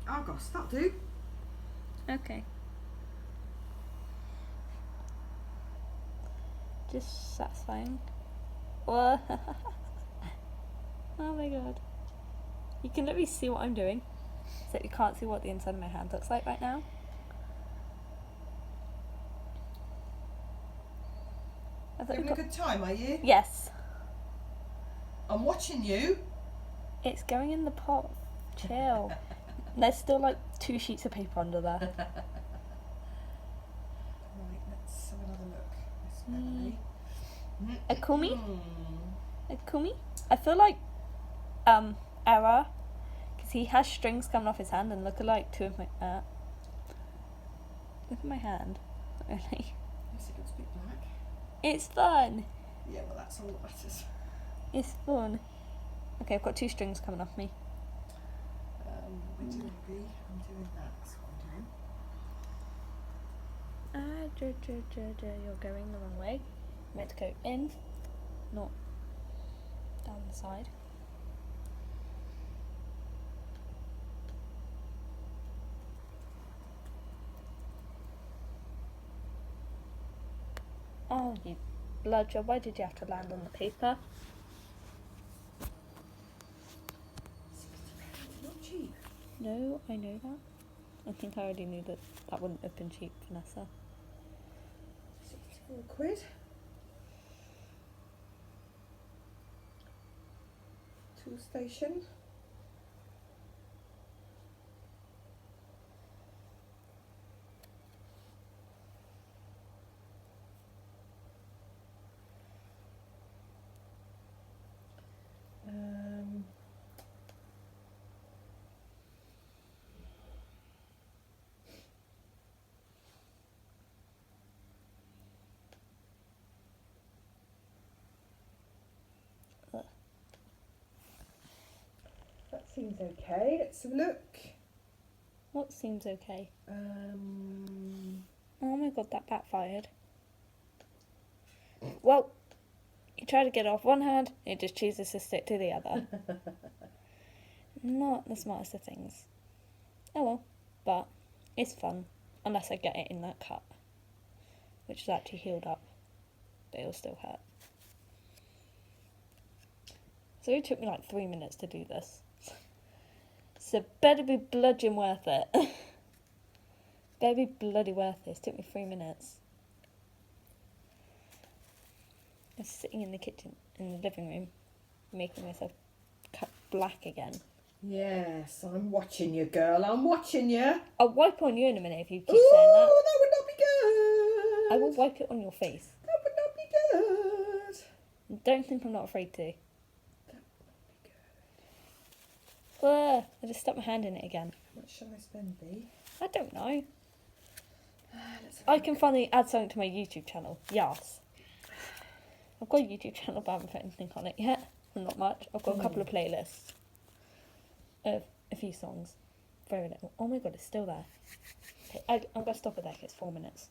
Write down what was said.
Argos, that'll do. Okay. Just satisfying. Whoa. Oh my god. You can literally see what I'm doing, except you can't see what the inside of my hand looks like right now. Having a good time, are you? Yes. I'm watching you. It's going in the pot. Chill. There's still like 2 sheets of paper under there. Right, let's have another look. Miss Beverly. Akumi? Akumi? I feel like Error, because he has strings coming off his hand and look like 2 of my look at my hand. Not really. Yes, it looks a bit black. It's fun. Yeah, well, that's all that matters. It's fun. Okay, I've got 2 strings coming off me. Where do you want to be? I'm doing that. That's what I'm doing. You're going the wrong way. I'm meant to go in, not down the side. Oh, you bludger, why did you have to land on the paper? £60, not cheap. No, I know that. I think I already knew that that wouldn't have been cheap, Vanessa. 64 quid. Tool station. That seems okay. Let's have a look. What seems okay? Um, Oh my god, that backfired. Well, you try to get off one hand, it just chooses to stick to the other. Not the smartest of things. Oh well, but it's fun, unless I get it in that cut, which is actually healed up, but it'll still hurt. So it took me like 3 minutes to do this. So better be bludgeon worth it. Better be bloody worth it. It took me 3 minutes. I was sitting in the kitchen, in the living room, making myself cut black again. yes, I'm watching you, girl. I'm watching you. I'll wipe on you in a minute if you keep Ooh, saying that. that would not be good. I will wipe it on your face. That would not be good. Don't think I'm not afraid to. That would not be good. I just stuck my hand in it again. How much shall I spend, B? I don't know. Let's have a I look. can finally add something to my YouTube channel. Yes. I've got a YouTube channel, but I haven't put anything on it yet. Well, not much. I've got a couple of playlists of a few songs. Very little. Oh my god, it's still there. Okay, I'm going to stop it there 'cause it's 4 minutes.